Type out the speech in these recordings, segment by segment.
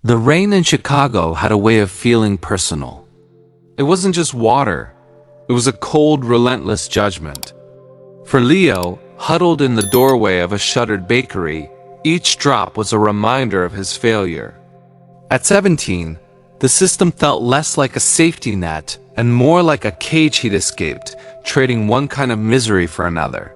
The rain in Chicago had a way of feeling personal. It wasn't just water. It was a cold, relentless judgment. For Leo, huddled in the doorway of a shuttered bakery, each drop was a reminder of his failure. At 17, the system felt less like a safety net and more like a cage he'd escaped, trading one kind of misery for another.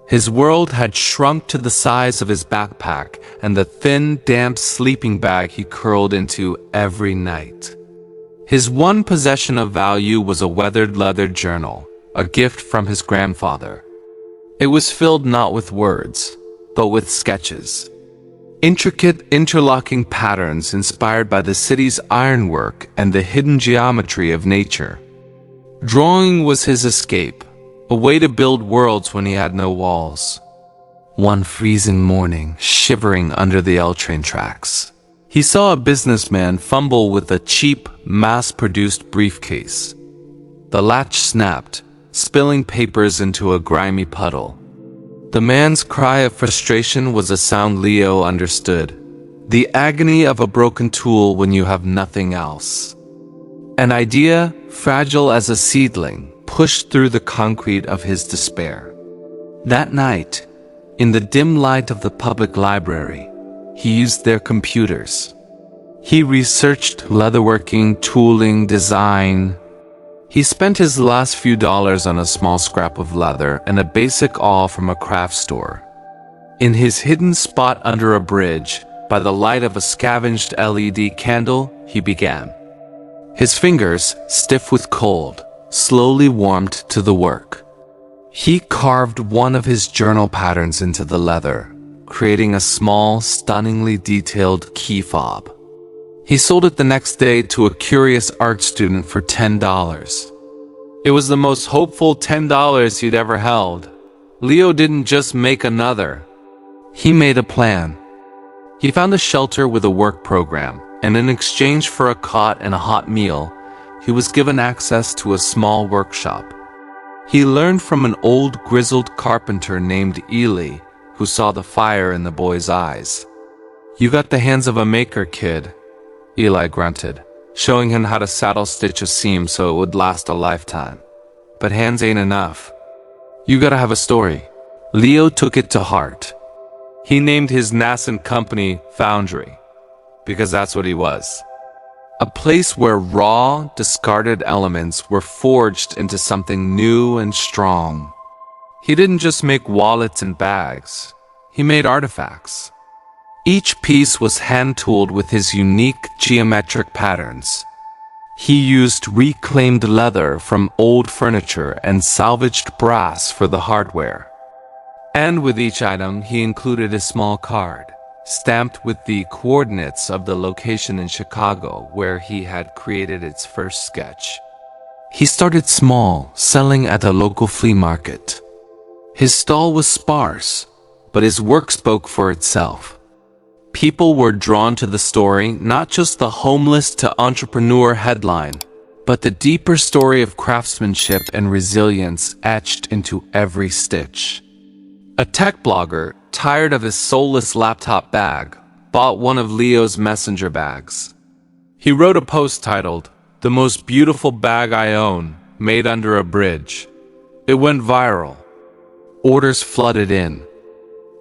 His world had shrunk to the size of his backpack and the thin, damp sleeping bag he curled into every night. His one possession of value was a weathered leather journal, a gift from his grandfather. It was filled not with words, but with sketches. Intricate, interlocking patterns inspired by the city's ironwork and the hidden geometry of nature. Drawing was his escape, a way to build worlds when he had no walls. One freezing morning, shivering under the L train tracks, he saw a businessman fumble with a cheap, mass-produced briefcase. The latch snapped, spilling papers into a grimy puddle. The man's cry of frustration was a sound Leo understood. The agony of a broken tool when you have nothing else. An idea, fragile as a seedling, pushed through the concrete of his despair. That night, in the dim light of the public library, he used their computers. He researched leatherworking, tooling, design. He spent his last few dollars on a small scrap of leather and a basic awl from a craft store. In his hidden spot under a bridge, by the light of a scavenged LED candle, he began. His fingers, stiff with cold, slowly warmed to the work. He carved one of his journal patterns into the leather, creating a small, stunningly detailed key fob. He sold it the next day to a curious art student for $10. It was the most hopeful $10 he'd ever held. Leo didn't just make another. He made a plan. He found a shelter with a work program, and in exchange for a cot and a hot meal, he was given access to a small workshop. He learned from an old grizzled carpenter named Ely, who saw the fire in the boy's eyes. "You got the hands of a maker, kid," Eli grunted, showing him how to saddle stitch a seam so it would last a lifetime. "But hands ain't enough. You gotta have a story." Leo took it to heart. He named his nascent company Foundry, because that's what he was. A place where raw, discarded elements were forged into something new and strong. He didn't just make wallets and bags. He made artifacts. Each piece was hand-tooled with his unique geometric patterns. He used reclaimed leather from old furniture and salvaged brass for the hardware. And with each item, he included a small card, stamped with the coordinates of the location in Chicago where he had created its first sketch. He started small, selling at a local flea market. His stall was sparse, but his work spoke for itself. People were drawn to the story, not just the homeless to entrepreneur headline, but the deeper story of craftsmanship and resilience etched into every stitch. A tech blogger, tired of his soulless laptop bag, bought one of Leo's messenger bags. He wrote a post titled, "The most beautiful bag I own, made under a bridge." It went viral. Orders flooded in.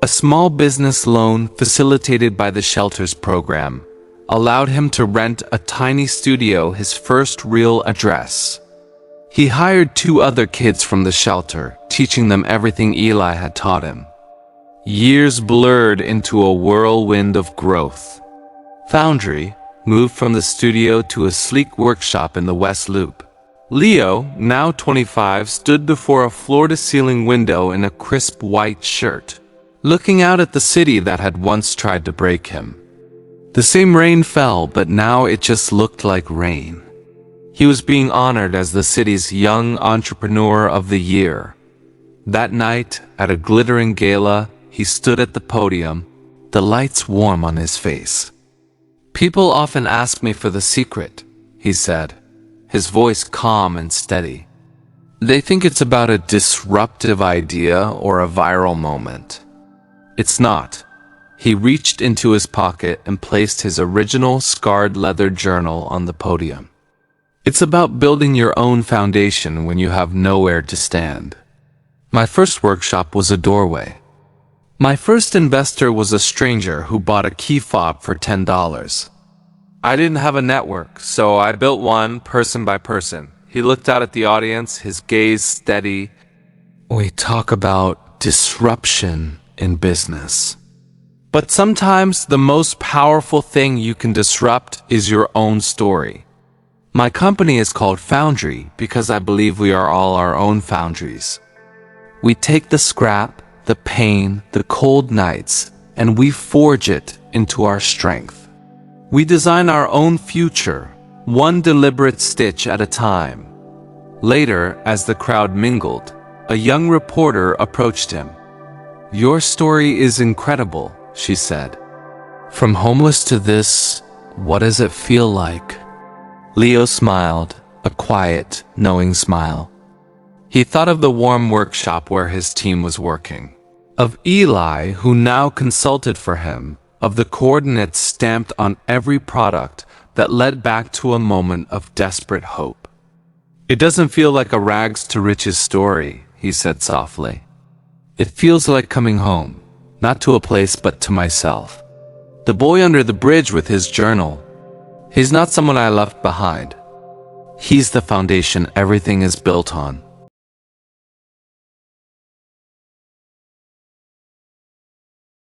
A small business loan facilitated by the shelter's program allowed him to rent a tiny studio, his first real address. He hired 2 other kids from the shelter, teaching them everything Eli had taught him. Years blurred into a whirlwind of growth. Foundry moved from the studio to a sleek workshop in the West Loop. Leo, now 25, stood before a floor-to-ceiling window in a crisp white shirt, looking out at the city that had once tried to break him. The same rain fell, but now it just looked like rain. He was being honored as the city's Young Entrepreneur of the Year. That night, at a glittering gala, he stood at the podium, the lights warm on his face. "People often ask me for the secret," he said, his voice calm and steady. "They think it's about a disruptive idea or a viral moment. It's not. He reached into his pocket and placed his original scarred leather journal on the podium. It's about building your own foundation when you have nowhere to stand. My first workshop was a doorway. My first investor was a stranger who bought a key fob for $10. I didn't have a network, so I built one person by person. He looked out at the audience, his gaze steady. We talk about disruption in business. But sometimes the most powerful thing you can disrupt is your own story. My company is called Foundry because I believe we are all our own foundries. We take the scrap, the pain, the cold nights, and we forge it into our strength. We design our own future, one deliberate stitch at a time. Later, as the crowd mingled, a young reporter approached him. "Your story is incredible," she said. "From homeless to this, what does it feel like?" Leo smiled, a quiet, knowing smile. He thought of the warm workshop where his team was working, of Eli, who now consulted for him, of the coordinates stamped on every product that led back to a moment of desperate hope. "It doesn't feel like a rags to riches story," he said softly. "It feels like coming home, not to a place but to myself. The boy under the bridge with his journal. He's not someone I left behind. He's the foundation everything is built on."